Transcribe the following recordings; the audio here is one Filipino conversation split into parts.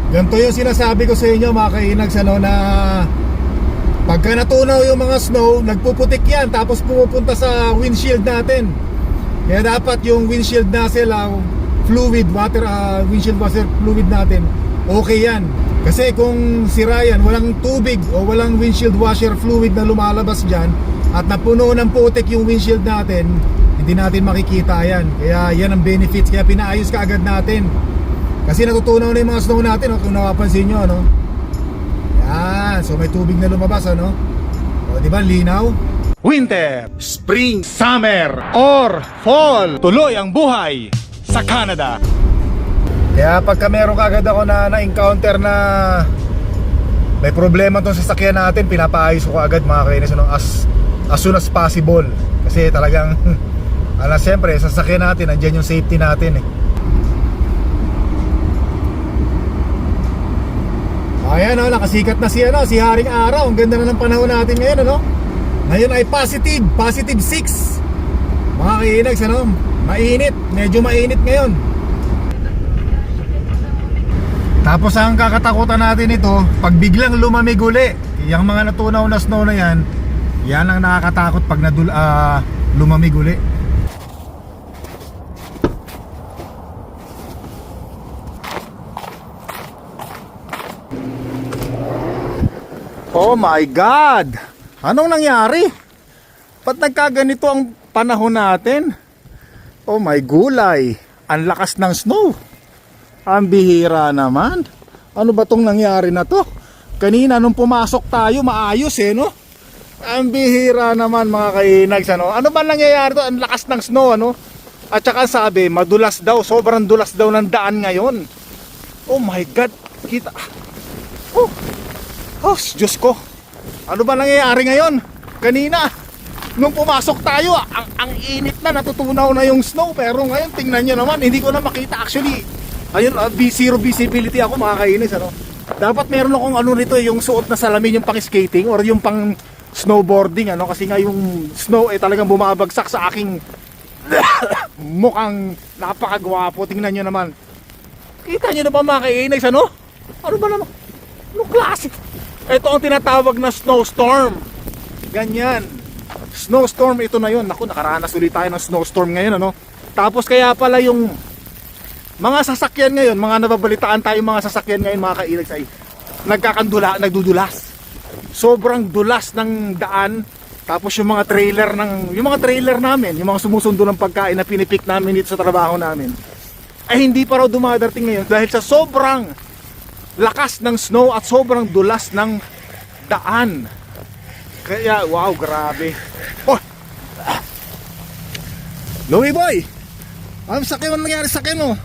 Ganito yung sinasabi ko sa inyo mga kainags, ano, na pagka natunaw yung mga snow, nagpuputik yan, tapos pumupunta sa windshield natin. Kaya dapat yung windshield nozzle, fluid, windshield washer fluid natin, okay yan. Kasi kung sira yan, walang tubig o walang windshield washer fluid na lumalabas dyan, at napuno ng putik yung windshield natin, hindi natin makikita yan. Kaya yan ang benefits, kaya pinaayos ka agad natin. Kasi natutunaw na yung mga snow natin, kung napapansin nyo, ano? Yan, so may tubig na lumabas, ano? O, di ba, linaw? Winter, spring, summer, or fall. Tuloy ang buhay sa Canada. Kaya pagka meron kagad ako na-encounter na may problema tong sasakyan natin, pinapaayos ko agad mga kainis, ano? As soon as possible. Kasi talagang, siyempre, sasakyan natin, andyan yung safety natin, eh. Ayan, nakasikat na si Haring Araw. Ang ganda na ng panahon natin ngayon, ano? Ngayon ay positive 6. Mga kainags, ano? Mainit, medyo mainit ngayon. Tapos ang kakatakutan natin ito, pag biglang lumamig uli, yung mga natunaw na snow na yan, yan ang nakakatakot pag lumamig uli. Oh my God! Anong nangyari? Ba't nagkaganito ang panahon natin? Oh my gulay! Ang lakas ng snow! Ang bihira naman! Ano ba tong nangyari na to? Kanina nung pumasok tayo, maayos no? Ang bihira naman mga kainags, ano? Ano ba nangyayari to? Ang lakas ng snow, ano? At saka sabi, madulas daw, sobrang dulas daw ng daan ngayon. Oh my God! Kita... Oh, Diyos ko. Ano ba nangyayari ngayon? Kanina, nung pumasok tayo, ang init na, natutunaw na yung snow. Pero ngayon, tingnan nyo naman, hindi ko na makita. Actually, ayun, zero visibility ako mga kainis, ano? Dapat meron akong ano nito, yung suot na salamin, yung pang skating or yung pang snowboarding, ano? Kasi nga yung snow talagang bumabagsak sa aking mukhang napakagwapo. Tingnan nyo naman. Kita nyo na ba mga kainis, ano? Ano ba naman? Anong klase? Ito ang tinatawag na snowstorm. Ganyan. Snowstorm, ito na yun. Naku, nakaranas ulit tayo ng snowstorm ngayon, ano? Tapos kaya pala yung mga sasakyan ngayon, mga nababalitaan tayo mga sasakyan ngayon, mga kainags, ay nagdudulas. Sobrang dulas ng daan. Tapos yung mga trailer namin, yung mga sumusundo ng pagkain na pinipik namin dito sa trabaho namin, ay hindi pa raw dumadating ngayon dahil sa sobrang lakas ng snow at sobrang dulas ng daan. Kaya wow, grabe. Oh! Louie boy! Ang sakit mo nangyari sa akin, oh.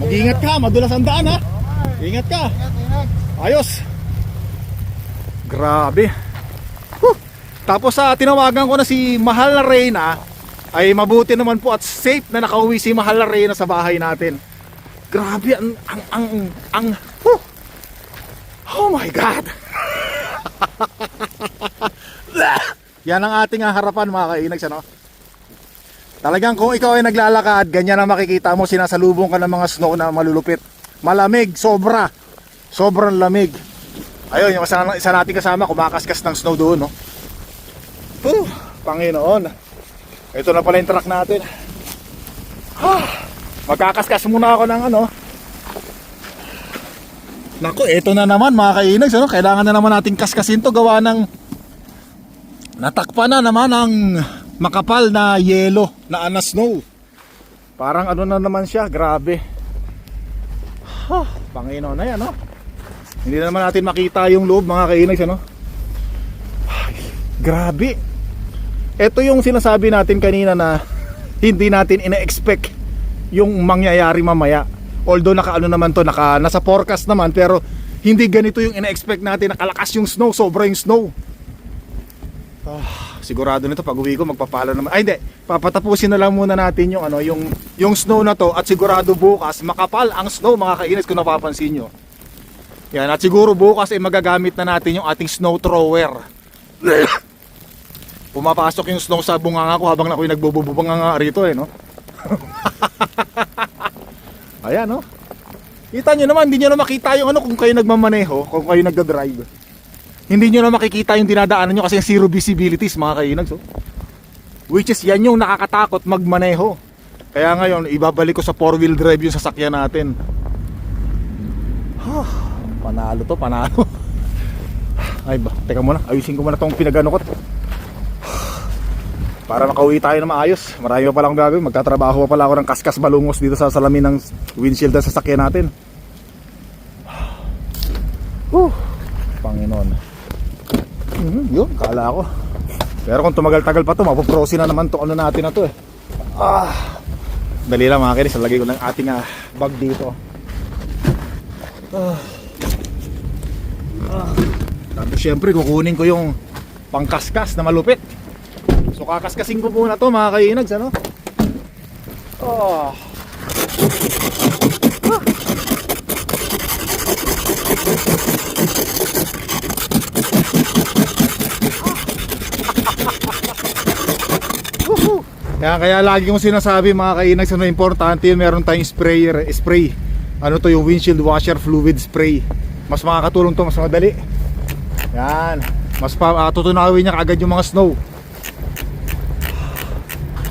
Mag-ingat ka, madulas ang daan, ha. Ingat ka. Ayos. Grabe. Tapos tinawagan ko na si Mahal na Reyna. Ay mabuti naman po at safe na nakauwi si Mahal na Reyna sa bahay natin. Grabe, oh my God. Yan ang ating harapan mga kainags, ano? Talagang kung ikaw ay naglalakad, ganyan ang makikita mo, sinasalubong ka ng mga snow na malulupit. Malamig, sobrang lamig. Ayun, yung isa nating kasama, kumakaskas ng snow doon, no? Panginoon. Ito na pala yung truck natin. Magkakaskas muna ako ng ano. Naku, eto na naman mga kainags, ano? Kailangan na naman nating kaskasin to, gawa ng natakpan na naman ang makapal na yelo na snow. Parang ano na naman siya, grabe. Panginoon na yan, no? Hindi na naman natin makita yung loob mga kainags, ano? Grabe. Ito yung sinasabi natin kanina na hindi natin ina-expect yung mangyayari mamaya. Although nasa forecast naman, pero hindi ganito yung ina-expect natin. Nakalakas yung snow, sobra yung snow. Sigurado nito pag uwi ko magpapalo naman. Ay hindi, papatapusin na lang muna natin yung yung snow na to, at sigurado bukas makapal ang snow mga kainis kung napapansin nyo. Yan, at siguro bukas ay magagamit na natin yung ating snow thrower. Pumapasok yung snow sa bunganga ko habang ako'y nagbububunganga rito, no? Ayan, no? Kita nyo naman, hindi nyo na makita yung ano kung kayo nagmamaneho, kung kayo nagdadrive. Hindi nyo na makikita yung dinadaanan nyo kasi zero visibilities mga kainags. Oh. Which is yan yung nakakatakot magmaneho. Kaya ngayon, ibabalik ko sa 4-wheel drive yung sasakyan natin. Panalo to, panalo. Ay ba, teka muna, ayusin ko muna tong pinagano ko. Para makauwi tayo na maayos. Marami pa palang gagawin. Magtatrabaho pa pala ako ng kaskas balungos dito sa salamin ng windshield ng sasakyan natin. Panginoon. Yun, kala ko. Pero kung tumagal-tagal pa to, mapuprosin na naman to ano natin na to eh. Dali lang mga kinis, lagay ko lang ating bag dito. Tapos syempre kukunin ko yung pangkaskas na malupit. So kakaskasin ko muna to mga kainags, ano? Kaya lagi kong sinasabi mga kainags, ano importante yun, meron tayong spray. Ano to, yung windshield washer fluid spray. Mas makakatulong to, mas madali. Yan. Mas tutunawin niya kaagad yung mga snow.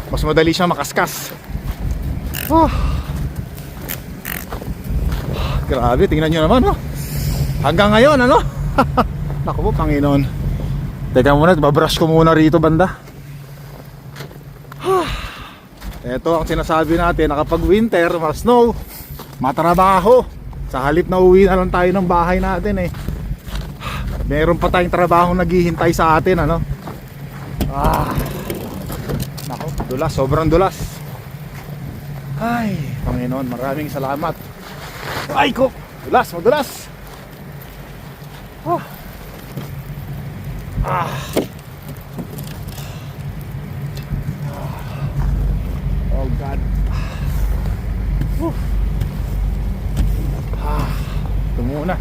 Mas madali siya makaskas. Grabe, tingnan nyo naman, oh. Hanggang ngayon, ano? Naku po, Panginoon. Teka muna, babrush ko muna rito banda. Ito ang sinasabi natin, nakapag winter, snow, matrabaho. Sa halip na uwi na lang tayo ng bahay natin eh. Meron pa tayong trabaho naghihintay sa atin, ano? Nako, dulas, sobrang dulas. Ay, Panginoon, maraming salamat. Ay ko, dulas, madulas. Oh God. Ito muna.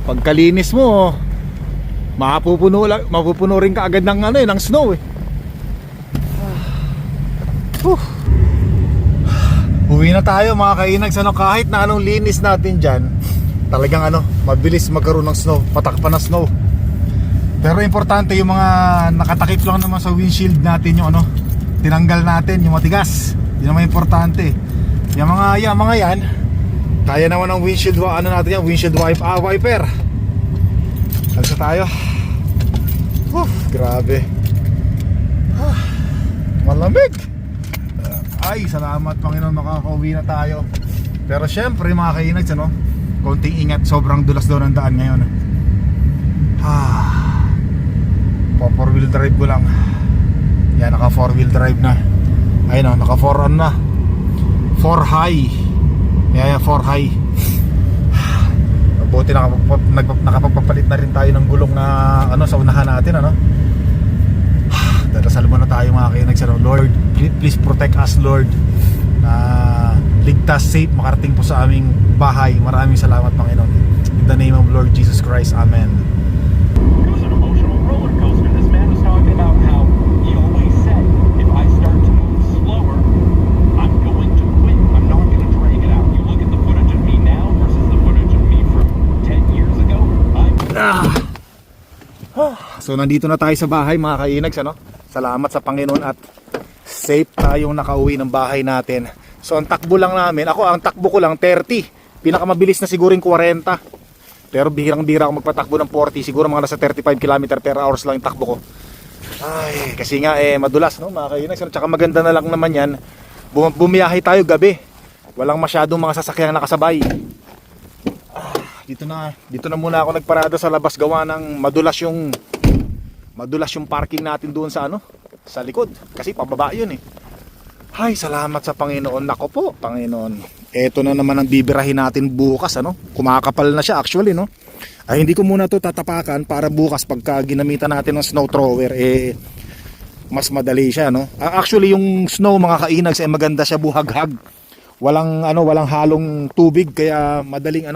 Pagkalinis mo, mapupuno rin ka agad ng ano ng snow eh. Uwi na tayo mga kainags, ano, kahit na anong linis natin dyan, talagang ano, mabilis magkaroon ng snow, patakpan na snow. Pero importante yung mga nakatakip lang naman sa windshield natin, yung ano, tinanggal natin yung matigas. Yun naman importante. Yung mga yan, kaya naman ng windshield natin yan, windshield wiper. Alsa tayo. Grabe. Malamig. Ay, salamat Panginoon, makakauwi na tayo. Pero syempre mga kainags, ano, konting ingat, sobrang dulas daw ng daan ngayon. Pa 4-wheel drive ko lang. Yan, naka 4-wheel drive na. Ayun, naka 4 on na. 4 high. Yeah, 4 high. Buti nakapagpapalit na rin tayo ng gulong na ano sa unahan natin, ano. Dadasal muna tayo mga kainags, ano. Lord, please protect us, Lord. Ligtas, safe, makarating po sa aming bahay. Maraming salamat Panginoon. In the name of Lord Jesus Christ, Amen. It was an emotional roller coaster. This man was talking about how he always said, if I start to move slower, I'm going to quit. I'm not going to drag it out. You look at the footage of me now versus the footage of me from 10 years ago. So nandito na tayo sa bahay mga kainags, ano? Salamat sa Panginoon at safe tayong nakauwi ng bahay natin. So ang takbo lang namin, ang takbo ko lang 30. Pinakamabilis na siguro yung 40. Pero bihirang-bihira ako magpatakbo ng 40. Siguro mga nasa 35 km per hours lang yung takbo ko. Ay, kasi nga madulas, no, mga kainags. Tsaka maganda na lang naman yan, bumiyahe tayo gabi. Walang masyadong mga sasakyang nakasabay. Dito na muna ako nagparada sa labas, gawa ng madulas yung parking natin doon sa sa likod. Kasi pababa yun eh. Ay, salamat sa Panginoon. Nako po, Panginoon. Eto na naman ang bibirahin natin bukas, ano? Kumakapal na siya actually, no? Ay, hindi ko muna to tatapakan para bukas pagka ginamitan natin ng snow thrower, mas madali siya, no? Actually, yung snow mga kainags ay maganda siya buhaghag. Walang halong tubig kaya madaling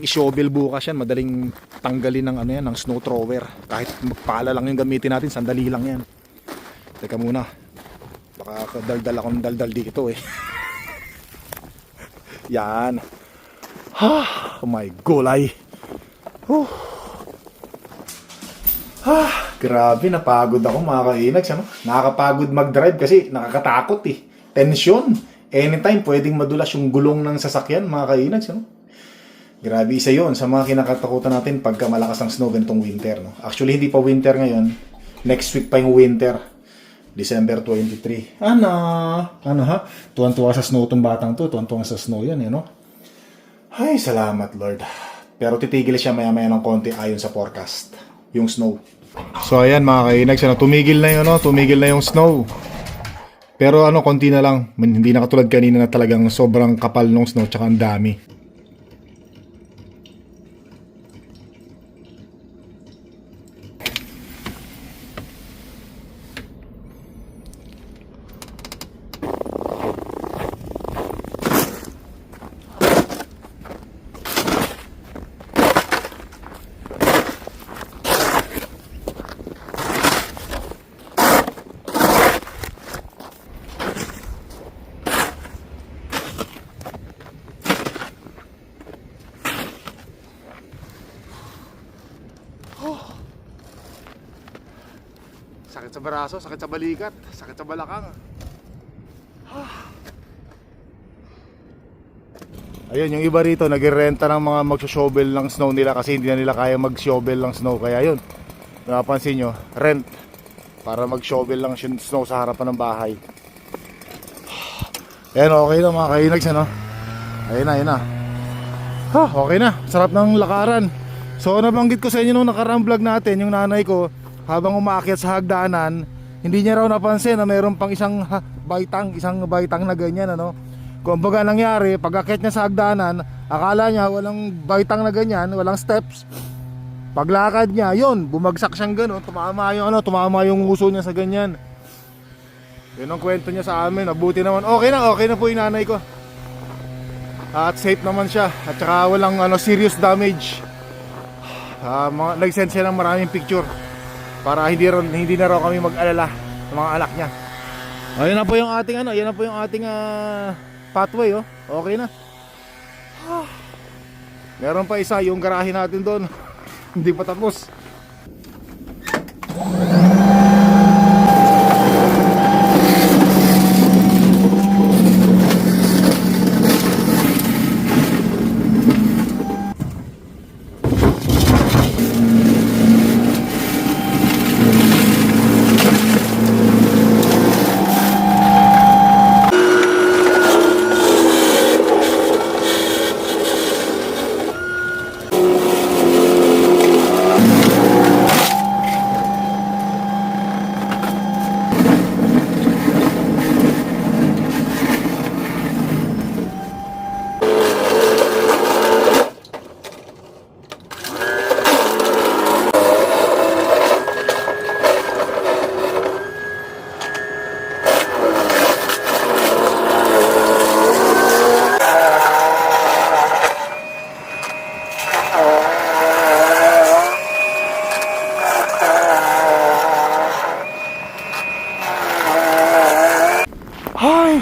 i-shovel bukas yan, madaling tanggalin ng ng snow thrower. Kahit magpala lang yung gamitin natin, sandali lang yan. Teka muna. Baka daldal akong daldal dito eh. Yan. Oh my gulay. Grabe, napagod ako mga kainags, ano? Nakakapagod mag-drive kasi nakakatakot eh. Tension. Anytime pwedeng madulas yung gulong ng sasakyan mga kainags, ano? Grabe, isa yon sa mga kinakatakutan natin pagka malakas ang snow ganitong winter, no? Actually, hindi pa winter ngayon. Next week pa yung winter. December 23. Ano ha? Tuwan-tuwa sa snow tong batang to. Tuwan-tuwa sa snow yan, no? Ay, salamat Lord. Pero titigil siya maya-maya ng konti ayon sa forecast. Yung snow. So ayan mga kainags, tumigil na yun, no? Tumigil na yung snow. Pero konti na lang. Hindi na katulad kanina na talagang sobrang kapal ng snow tsaka ang dami. Sakit sa braso, sakit sa balikat, sakit sa balakang. Ayun, yung iba rito nagirenta ng mga mag-shovel ng snow nila kasi hindi na nila kaya mag-shovel ng snow. Kaya yun, napansin nyo, rent para mag-shovel lang snow sa harapan ng bahay. Ayan, okay na mga kainags, ano? Ayun na. Okay na, sarap ng lakaran. So nabanggit ko sa inyo nung nakaraang vlog natin, yung nanay ko habang umaakyat sa hagdanan, hindi niya raw napansin na mayroon pang isang baitang na ganyan, ano. Kung baga nangyari, pag akyat niya sa hagdanan, akala niya walang baitang na ganyan, walang steps. Paglakad niya, yun, bumagsak siyang gano'n, tumama yung uso niya sa ganyan. Yun ang kwento niya sa amin. Mabuti naman, okay na po yung nanay ko. At safe naman siya, at saka walang serious damage. Nag-send siya ng maraming picture para hindi na raw kami mag-alala ng mga anak niya. Ayun na po yung ating pathway, oh. Okay na. Meron pa isa, yung garahe natin doon. Hindi pa tapos.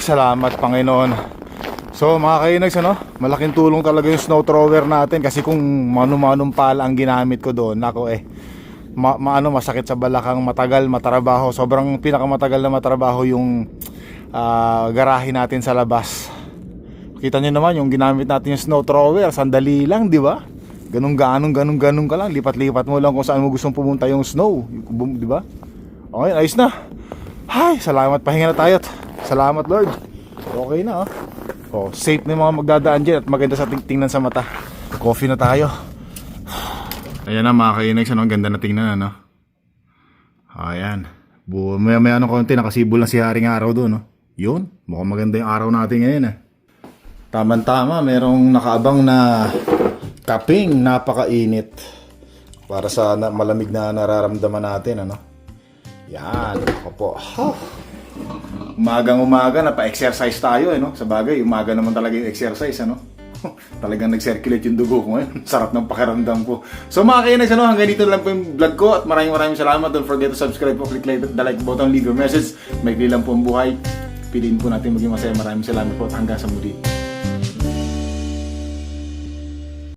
Salamat Panginoon. So mga kainags, malaking tulong talaga yung snow thrower natin. Kasi kung mano-manong pala ang ginamit ko doon, nako masakit sa balakang, matrabaho. Sobrang pinakamatagal na matrabaho yung garahe natin sa labas. Kita nyo naman yung ginamit natin yung snow thrower, sandali lang, di ba? Ganun ka lang, lipat-lipat mo lang kung saan mo gustong pumunta yung snow, di ba? Okay, ayos na. Hay, salamat, pahinga na tayo. Salamat Lord. Okay na, safe na yung mga magdadaan dyan at maganda sa tingnan sa mata. Coffee na tayo. Ayan na mga kainags, ang ganda na tingnan, Ayan. May konti, nakasibol na si Haring Araw doon, Yun, mukhang maganda yung araw natin ngayon, Tama-tama, merong nakaabang na kaping napakainit. para sa malamig na nararamdaman natin, ano. Yan, ako po. Umagang-umaga na pa-exercise tayo, no? Sa bagay, umaga naman talaga yung exercise, ano? Talagang nag-circulate yung dugo ko ngayon. Sarap ng pakiramdam ko. So mga kainags, ano, hanggang dito lang po yung vlog ko at maraming salamat. Don't forget to subscribe po, click the like button, leave your message. Maikli lang po ang buhay. Piliin po natin maging masaya. Maraming salamat po at hanggang sa muli.